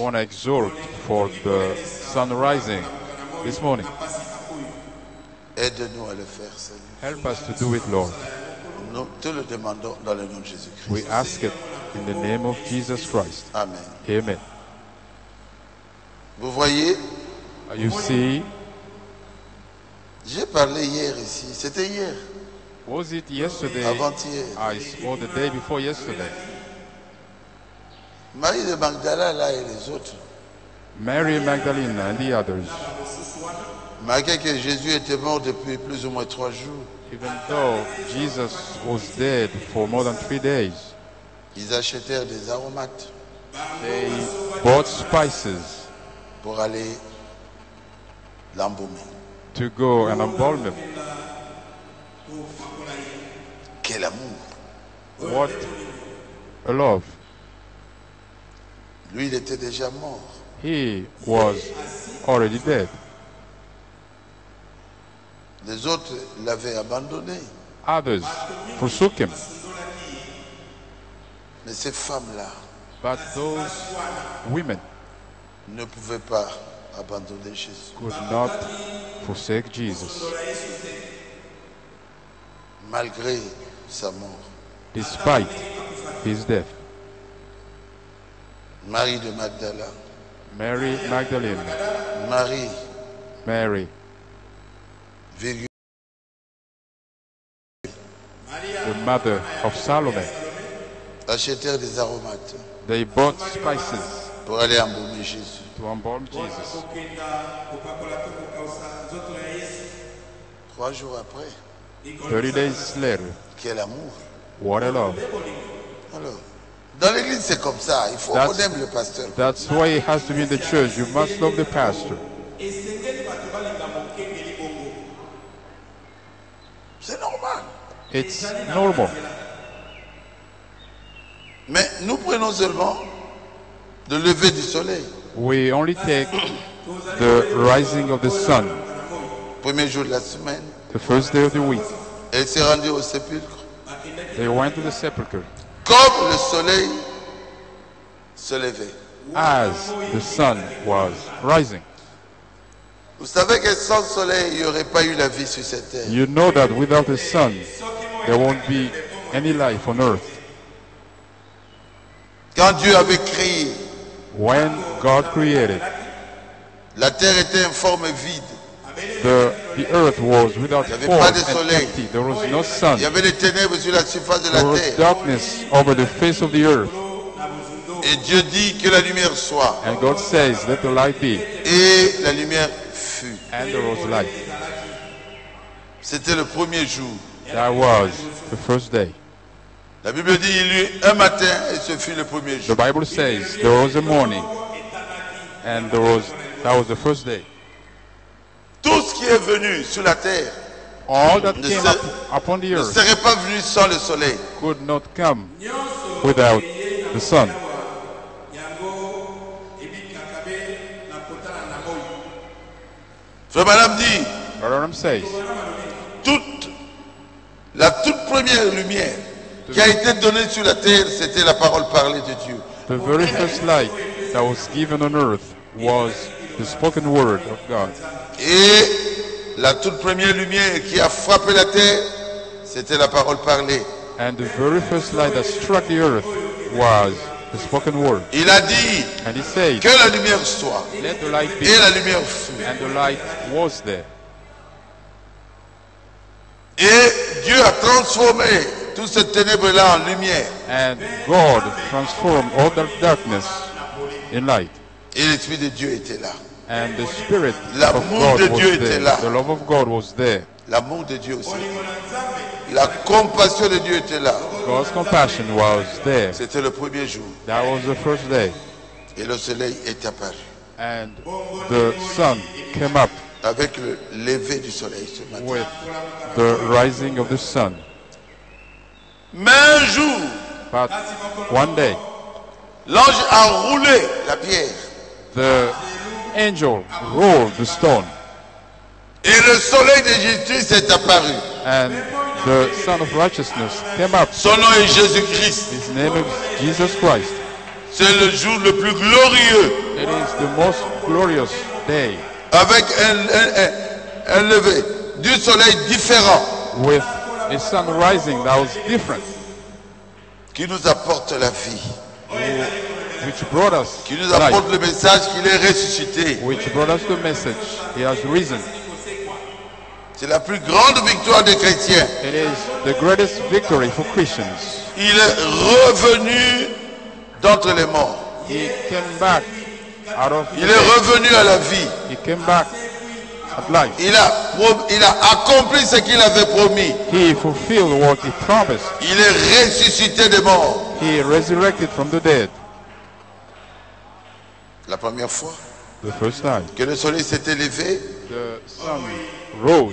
I want to exhort for the sun rising this morning. Aide-nous à le faire, Seigneur. Help us to do it, Lord. Nous te le demandons dans le nom de Jésus-Christ. We ask it in the name of Jesus Christ. Amen. Amen. Vous voyez, You see, j'ai parlé hier ici. C'était hier, was it yesterday? avant-hier. Or the day before yesterday. Marie de Magdala là et les autres, Mary Magdalene and the others, malgré que Jésus était mort depuis plus ou moins 3 jours, even though Jesus was dead for more than 3 days, ils achetèrent des aromates they bought spices pour aller l'embaumer. to go and embalm him. Quel amour! What a love. Lui, il était déjà mort. He was already dead. Les autres l'avaient abandonné. Others forsook him. Mais ces femmes-là But those women ne pouvaient pas abandonner Jésus. could not forsake Jesus. Malgré sa mort. Despite his death. Marie de Magdala, Mary Magdalene, Marie, Mary, virgule, the mother of Salome, achetèrent des aromates they bought spices pour aller embaumer Jésus. to embalm Jesus. 3 jours après, 30 days later, quel amour! what a love. Alors, dans l'église c'est comme ça, il faut qu'on aime le pasteur. That's why it has to be in the church. You must love the pastor. C'est normal. It's normal. Mais nous prenons seulement le lever du soleil. We only take the rising of the sun, Premier jour de la semaine, the first day of the week. elle s'est rendue au sépulcre. They went to the sepulchre. Comme le soleil se levait. As the sun was rising. Vous savez que sans soleil, il n'y aurait pas eu la vie sur cette terre. You know that without the sun, there won't be any life on earth. Quand Dieu avait créé, When God created, la terre était informe et vide. the earth was without Il n'y avait form pas de and soleil. empty. There was no sun. Il y avait des ténèbres sur la surface de la There was terre. darkness over the face of the earth. Et Dieu dit que la lumière soit. And God says, let the light be. Et la lumière fut. And there was light. C'était le premier jour. That was the first day. La Bible dit il y eut un matin et ce fut le premier The jour. Bible says there was a morning. And that was the first day. Tout ce qui est venu sur la terre All that ne came upon the ne earth serait pas venu sans le soleil. could not come without the sun. Frère Madame dit, Balaam says, la toute première lumière qui a été donnée sur la terre, c'était la parole parlée de Dieu. the very first light that was given on earth was the spoken word of God. Et la toute première lumière qui a frappé la terre, c'était la parole parlée. And the very first light that struck the earth was the spoken word. Il a dit And he said, que la lumière soit. let the light be. Et la lumière fut. And the light was there. Et Dieu a transformé toute cette ténèbre-là en lumière. And God transformed all the darkness in light. Et l'Esprit de Dieu était là. And the Spirit L'amour of God de was Dieu était there. là. The love of God was there. L'amour de Dieu aussi. La compassion de Dieu était là. God's compassion was there. C'était le premier jour. That was the first day. Et le soleil est apparu. And the sun came up Avec le lever du soleil ce matin. with the rising of the sun. Mais un jour, But one day, l'ange a roulé la pierre. the angel rolled the stone. Et le soleil de Jésus est apparu. And the Son of Righteousness came up. Son nom est Jésus-Christ. His name is Jesus Christ. C'est le jour le plus glorieux. It is the most glorious day Avec un lever du soleil différent with a sun rising that was different, qui nous apporte la vie. which brought us Qui nous life, apporte le message qu'il est ressuscité. which brought us the message he has risen. C'est la plus grande victoire des chrétiens. It is the greatest victory for Christians. Il est revenu d'entre les morts. He came back out of the Il est dead. revenu à la vie. He came back at life. Il a accompli ce qu'il avait promis. He fulfilled what he promised. Il est ressuscité des morts. He resurrected from the dead. La première fois The first time que le soleil s'est élevé, the sun rose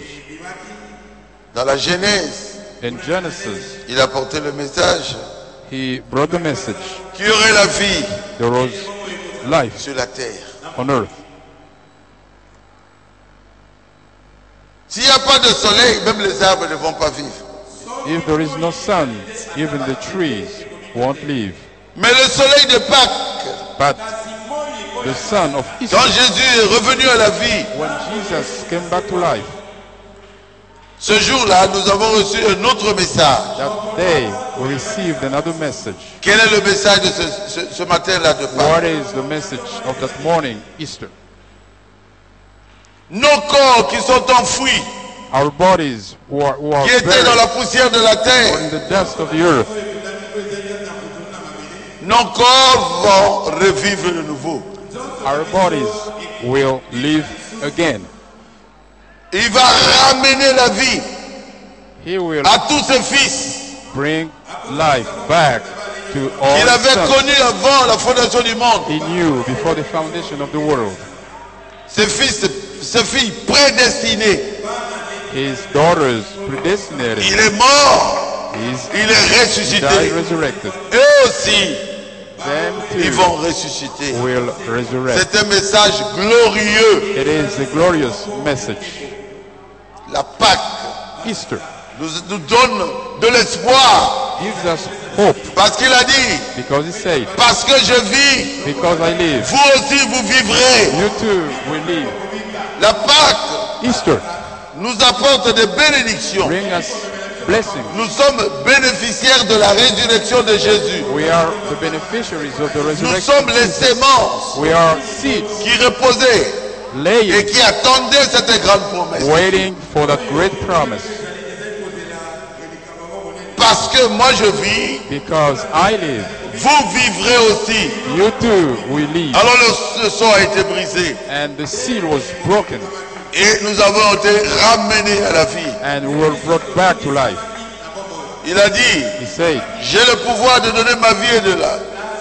dans la Genèse, in Genesis, il a porté le message he brought the message qu'il y aurait la vie there was life sur la terre. on earth. S'il n'y a pas de soleil, même les arbres ne vont pas vivre. If there is no sun, even the trees won't live. Mais le soleil de Pâques, But the sun of Easter, quand Jésus est revenu à la vie, when Jesus came back to life, ce jour-là, nous avons reçu un autre message. that day we received another message. Quel est le message de ce matin-là de Pâques? What is the message of that morning, Easter? Nos corps qui sont enfouis, Our bodies who are qui étaient dans buried la poussière de la terre, in the dust of the earth, nos corps vont revivre de nouveau. our bodies will live again. Il va ramener la vie He will à tous ses fils bring life back to all qu'il his avait sons connus avant la fondation du monde. he knew before the foundation of the world. Ses fils, ses filles prédestinées. His daughters predestinated. Il est mort. He's Il est died ressuscité. resurrected. Eux aussi, Them ils too vont ressusciter. will resurrect. C'est un message glorieux. It is a glorious message. La Pâque Easter nous donne de l'espoir. gives us hope Parce qu'il a dit, because he said, parce que je vis, because I live, vous aussi vous vivrez. you too will live. La Pâque Easter nous apporte des bénédictions. bring us blessings. Nous sommes bénéficiaires de la résurrection de Jésus. We are the beneficiaries of the Nous resurrection. sommes les semences We are seeds qui reposaient et laying, qui attendaient cette grande promesse. waiting for that great promise. Parce que moi je vis, Because I live, vous vivrez aussi. you too will live. Alors le sceau a été brisé And the seal was broken, et nous avons été ramenés à la vie. and we were brought back to life. Il a dit, He said, j'ai le pouvoir de donner ma vie et de la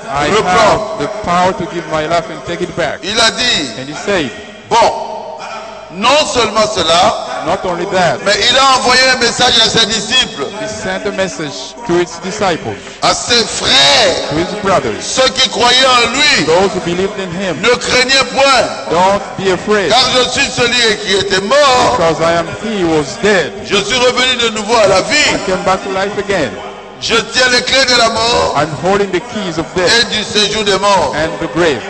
I reprendre. have the power to give my life and take it back. Il a dit, And he said, bon, non seulement cela, not only that, mais il a envoyé un message à ses disciples, he sent a message to his disciples, à ses frères, to his brothers, ceux qui croyaient en lui. those who believed in him. Ne craignez point, Don't be afraid, car je suis celui qui était mort. because I am he who was dead. Je suis revenu de nouveau à la vie. I came back to life again. Je tiens les clés de la mort I'm holding the keys of death et du séjour des morts. and the grave.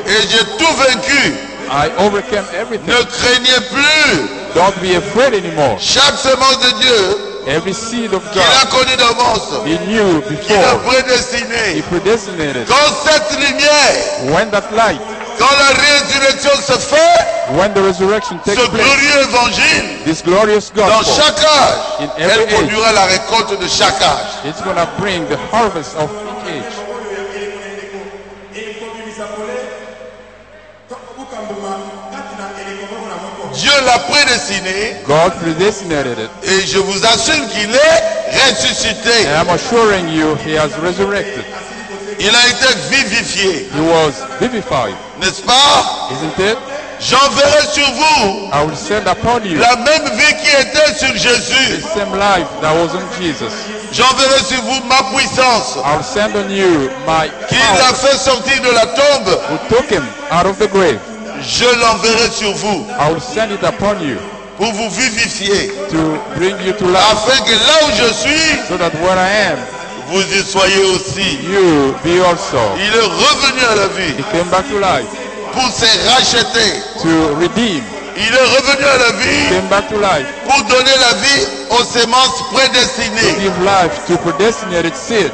Et j'ai tout vaincu. I overcame everything. Ne craignez plus. Don't be afraid anymore. Chaque semence de Dieu Every seed of qu'il a God connu d'avance, he knew qu'il a before, prédestiné. he predestinated. Quand cette lumière, When that light, quand la résurrection se fait, when the resurrection takes ce place, glorieux évangile, this glorious dans gospel, chaque âge, in elle every age, produira la récolte de chaque âge. it's going to bring the harvest of each age. Dieu l'a prédestiné God predestinated it. et je vous assure qu'il est ressuscité. And I'm assuring you, he has resurrected. Il a été vivifié, He was vivified, n'est-ce pas? isn't it? J'enverrai sur vous I will send upon you la même vie qui était sur Jésus. the same life that was on Jesus. J'enverrai sur vous ma puissance I will send on you my qui l'a power fait sortir de la tombe. who took him out of the grave. Je l'enverrai sur vous I will send it upon you pour vous vivifier, to bring you to life, afin que là où je suis, so that where I am, vous y soyez aussi. you be also. Il est revenu à la vie He came back to life pour se racheter. to redeem. Il est revenu à la He vie came back to life pour donner la vie aux semences to prédestinées. give life to predestinated seeds.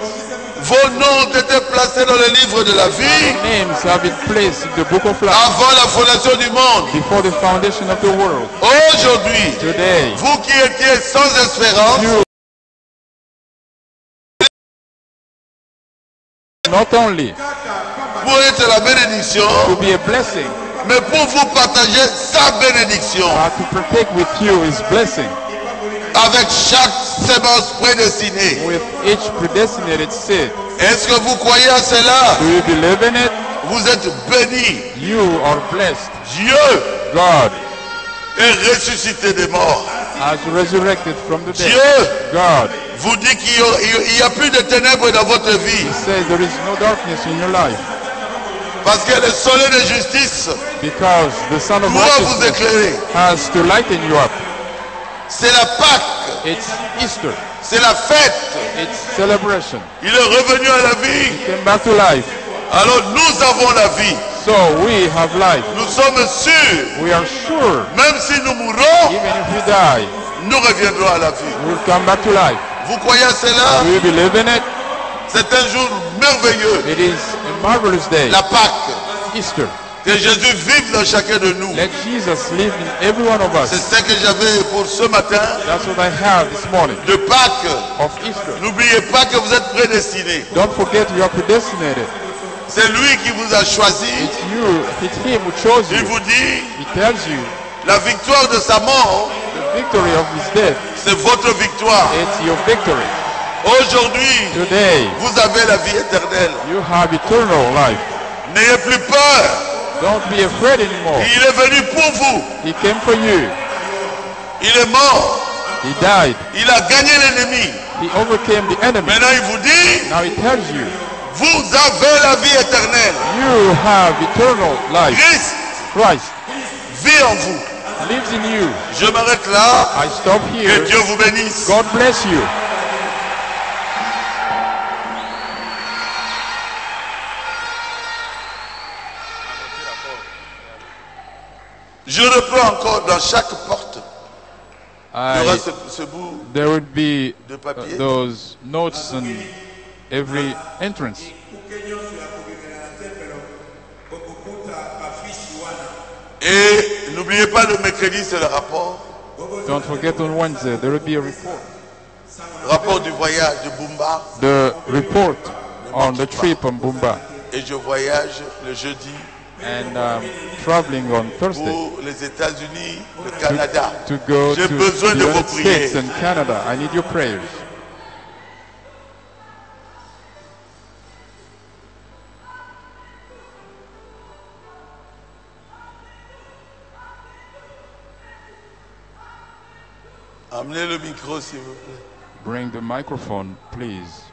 Vos noms ont été placés dans le livre de la vie Names have been placed in the book of life avant la fondation du monde. before the foundation of the world. Aujourd'hui, Today, vous qui étiez sans espérance, you not only pour être la bénédiction, to be a blessing, mais pour vous partager sa bénédiction but to partake with you his blessing avec chaque sémence prédestinée. with each predestinated seed. Est-ce que vous croyez à cela? Do you believe in it? Vous êtes bénis. You are blessed. Dieu God est ressuscité des morts. has resurrected from the dead. Dieu God vous dit qu'il n'y a plus de ténèbres dans votre vie. says there is no darkness in your life Parce que le soleil de justice because the Son of doit vous Righteousness éclairer. has to lighten you up. C'est la Pâque. It's Easter. C'est la fête. It's celebration. Il est revenu à la vie. He came back to life. Alors nous avons la vie. So we have life. Nous sommes sûrs. We are sure Même si nous mourrons, even if we die, nous reviendrons à la vie. we will come back to life. Vous croyez à cela? Do you believe in it? C'est un jour merveilleux. It is a marvelous day. La Pâque. Easter. Que Jésus vive dans chacun de nous. Let Jesus live in every one of C'est us. ce que j'avais pour ce matin That's what I have this morning de Pâques. of Easter. N'oubliez pas que vous êtes prédestinés. Don't forget you are predestinated. C'est lui qui vous a choisi. It's you, it's him who chose Il you. vous dit, He tells you la victoire de sa mort, the victory of his death. c'est votre victoire. It's your victory. Aujourd'hui, Today, vous avez la vie éternelle. you have eternal life. N'ayez plus peur. Don't be afraid anymore. Il est venu pour vous. He came for you. Il est mort. He died. Il a gagné l'ennemi. He overcame the enemy. Maintenant, il vous dit, Now he tells you, vous avez la vie éternelle. you have eternal life. Christ Christ vit en vous. lives in you. Je m'arrête là. I stop Que here. Dieu vous bénisse. God bless you. Je reprends encore dans chaque porte. Il y aura I, ce bout there would be de papier. those notes on every entrance. Et n'oubliez pas le mercredi, c'est le rapport. Don't forget on Wednesday there will be a report. Rapport du voyage de Bumba. The report on the trip on Bumba Et je voyage le jeudi and traveling on Thursday pour les États-Unis, le Canada. to go J'ai to besoin the de vos United States prières. and Canada. I need your prayers. Amenez le micro, s'il vous plaît. Bring the microphone, please.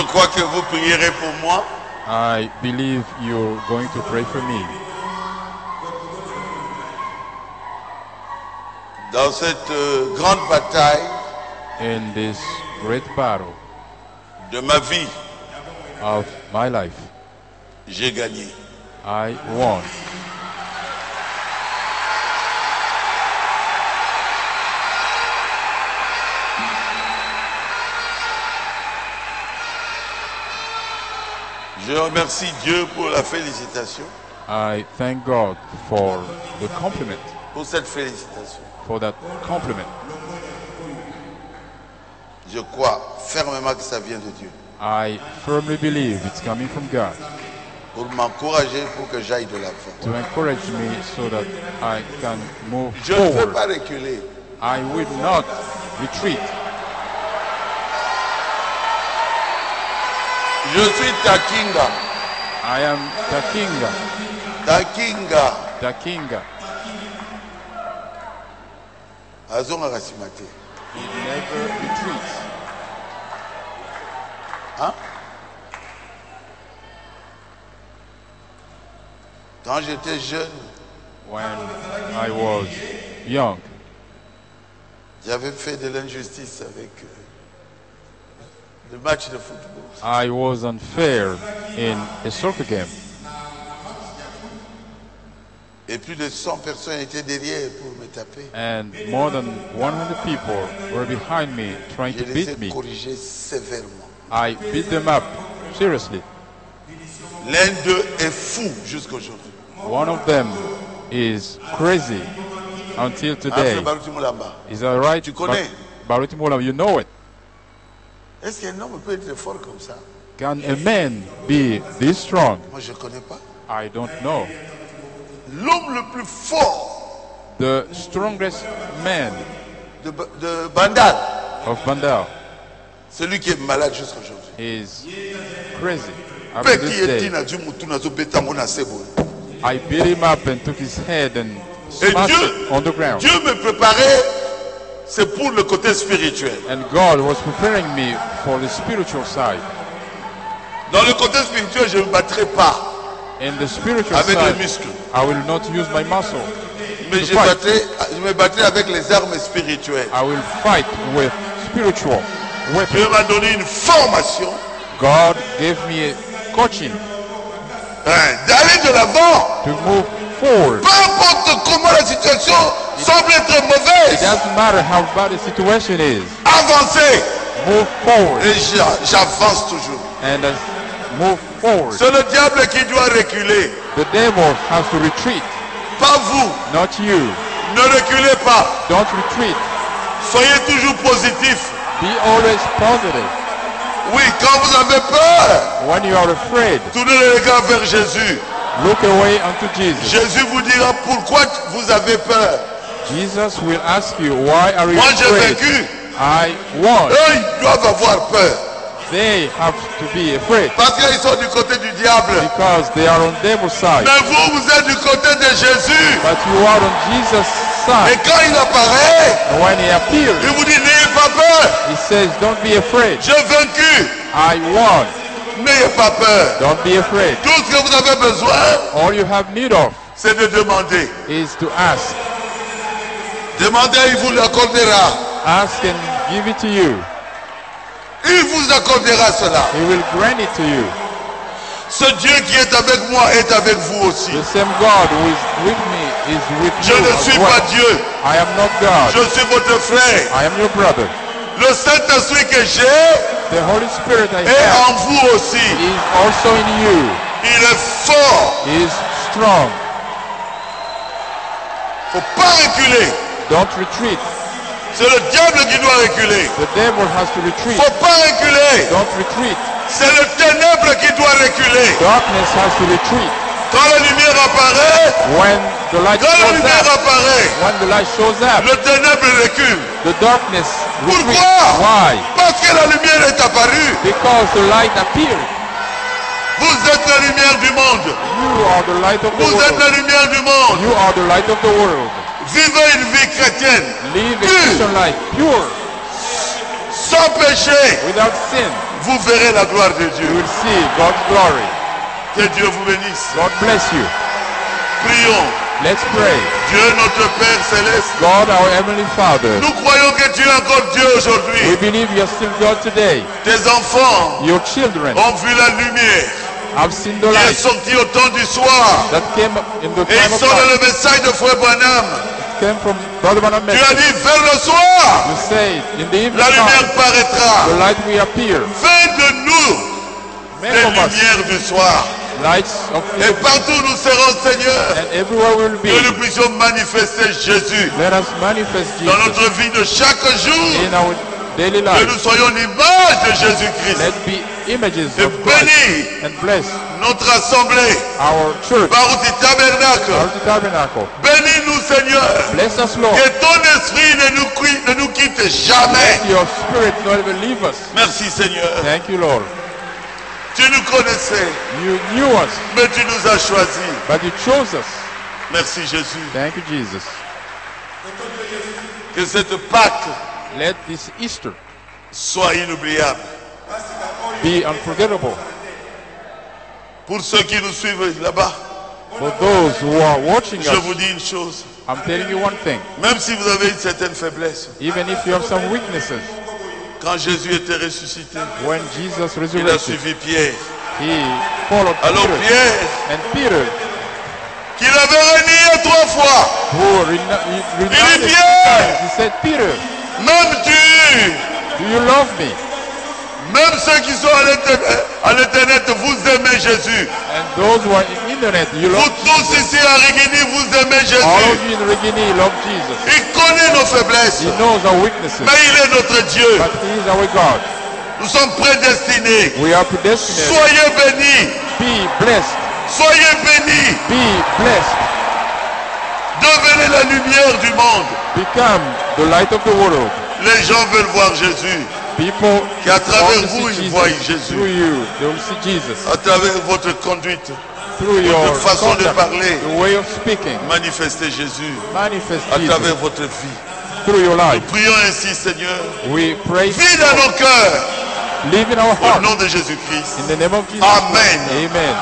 crois que vous prierez pour moi. I believe you're going to pray for me. Dans cette grande bataille In this great battle de ma vie, of my life, j'ai gagné. I won. Je remercie Dieu pour la félicitation, I thank God for the compliment, pour cette félicitation. for that compliment. Je crois fermement que ça vient de Dieu. I firmly believe it's coming from God Pour m'encourager, pour que j'aille de l'avant. to encourage me so that I can move Je ne veux forward. pas reculer. I will not retreat. Je suis Takinga. I am Takinga. Takinga. Takinga. Azonga Rasimate. He never retreats. Hein? Quand j'étais jeune, When I was young, j'avais fait de l'injustice avec le match de football. I was unfair in a soccer game. Et plus de 100 personnes étaient derrière pour me taper. And more than 100 people were behind me trying Je to les beat ai me. corrigés sévèrement. I beat them up, seriously. L'un d'eux est fou jusqu'aujourd'hui. One of them is crazy until today. Après Baruti Moulamba. Is that right? Tu connais? Baruti Moulamba, you know it. Est-ce qu'un homme peut être fort comme ça? Can a man be this strong? Moi, je ne connais pas. I don't know. L'homme le plus fort The strongest man de Bandal, of Bandar celui qui est malade jusqu'aujourd'hui. is crazy. After Peki this day, etina du mutu na zo beta ngo na sebo. I beat him up and took his head and Et smashed it on the ground. Dieu me préparait, c'est pour le côté spirituel. And God was preparing me for the spiritual side. Dans le côté spirituel, je ne me battrai pas In the spiritual avec les side, muscles. I will not use my muscle. Mais to je fight. me battrai avec les armes spirituelles. I will fight with spiritual weapons. Dieu m'a donné une formation God gave me a coaching d'aller de l'avant. to move forward. Peu importe comment la situation semble être It mauvaise, doesn't matter how bad the situation is. avancer. Move forward Et j'avance toujours. and move forward. C'est le diable qui doit reculer, The devil has to retreat, pas vous. not you. Ne reculez pas. Don't retreat. Soyez toujours positif. Be always positive. Oui, quand vous avez peur, When you are afraid, tournez le regard vers Jésus. look away unto Jesus. Jésus vous dira pourquoi vous avez peur. Jesus will ask you, why are you Moi j'ai afraid? vaincu. I won. Eux, ils doivent avoir peur. They have to be afraid Parce qu'ils sont du côté du diable. because they are on devil's side. Mais vous, vous êtes du côté de Jésus. But you are on Jesus' Et side. quand il apparaît, And when he appears, il vous dit n'ayez pas peur. he says, don't be afraid. J'ai vaincu. I won. N'ayez pas peur. Don't be afraid. Tout ce que vous avez besoin, All you have need of c'est de demander. is to ask. Demandez, il vous l'accordera. Ask and give it to you. Il vous accordera cela. He will grant it to you. Ce Dieu qui est avec moi est avec vous aussi. The same God who is with me is with Je you ne as suis well. pas Dieu. I am not God. Je suis votre frère. I am your brother. Le Saint-Esprit que j'ai The Holy Spirit I est have en vous aussi. is also in you. Il est fort. He is strong. Il ne faut pas reculer. Don't retreat. C'est le diable qui doit reculer. The devil has to Il retreat. ne faut pas reculer. Don't retreat. C'est le ténèbre qui doit reculer. Darkness has to retreat. Quand la lumière apparaît, When the light quand la shows lumière up, apparaît, when the light shows up, le ténèbre recule. the darkness retreats. Pourquoi? Why? Parce que la lumière est apparue. Because the light appeared. Vous êtes la lumière du monde. You are the light of the Vous êtes world. la lumière du monde. You are the light of the world. Vivez une vie chrétienne Live a pure, Christian life, pure, sans péché. without sin. vous verrez la gloire de you Dieu. will see God's glory. Que Dieu vous bénisse. God bless you. Prions. Let's pray. Dieu notre Père Céleste, God, our Heavenly Father, nous croyons que tu es encore Dieu we aujourd'hui. believe you are still God today. Tes enfants Your children ont vu la lumière have seen the qui est light sortie au temps du soir. that came in the Et time ils of sont dans light. le message de Frère Branham. Came from Brother Branham Tu as message. dit vers le soir, You say, in the evening la lumière time, the paraîtra. light will appear. Fais de nous Make des of us lumières du soir. lights of Et partout où nous serons, Seigneur, and everywhere we'll be. que nous puissions manifester Jésus Let us manifest dans Jesus notre vie de chaque jour. in our daily Que life. nous soyons l'image de Jésus-Christ. Let be images Et of Christ bénis and bless notre assemblée, our church, Baruti Tabernacle. our tabernacle. Bénis-nous, Seigneur. Bless us, Lord. Que ton esprit ne nous quitte jamais. Let your spirit not even leave us. Merci, Seigneur. Thank you, Lord. Tu nous connaissais, You knew us, mais tu nous as choisis. but you chose us. Merci, Jésus. Thank you, Jesus. Que cette Pâque Let this Easter soit inoubliable. be unforgettable. Pour ceux qui nous suivent là-bas, For those who are watching je vous us, dis une chose. I'm telling you one thing. Même si vous avez une certaine faiblesse, Even if you have some weaknesses, quand Jésus était ressuscité, when Jesus il a resurrected, suivi Pierre. he followed Alors Peter. Pierre, And Peter, qu'il avait renié 3 fois, who renounced, Pierre, he said, Peter, même tu, do you love me? même ceux qui sont à l'internet, vous aimez Jésus. And those who are in internet, you Vous love tous ici à Rigini, vous aimez All Jésus. of you in Regini love Jesus. Il connaît nos faiblesses, He knows our weaknesses, mais il est notre Dieu. but He is our God. Nous sommes prédestinés. We are predestinated. Soyez bénis, Be blessed. soyez bénis. Be blessed. Devenez la lumière du monde. Become the light of the world. Les gens veulent voir Jésus. People Qu'à travers want to vous, see ils voient Jesus. Jésus. Through you, they will see Jesus. À travers votre conduite, Through your façon de conduct, parler. the way of speaking, manifestez Jésus manifest à Jesus travers votre vie. through your life. Prions ainsi, Seigneur. We pray, Vis dans nos cœurs. live in our Au heart. nom de Jésus-Christ. In the name of Jesus. Amen. Amen.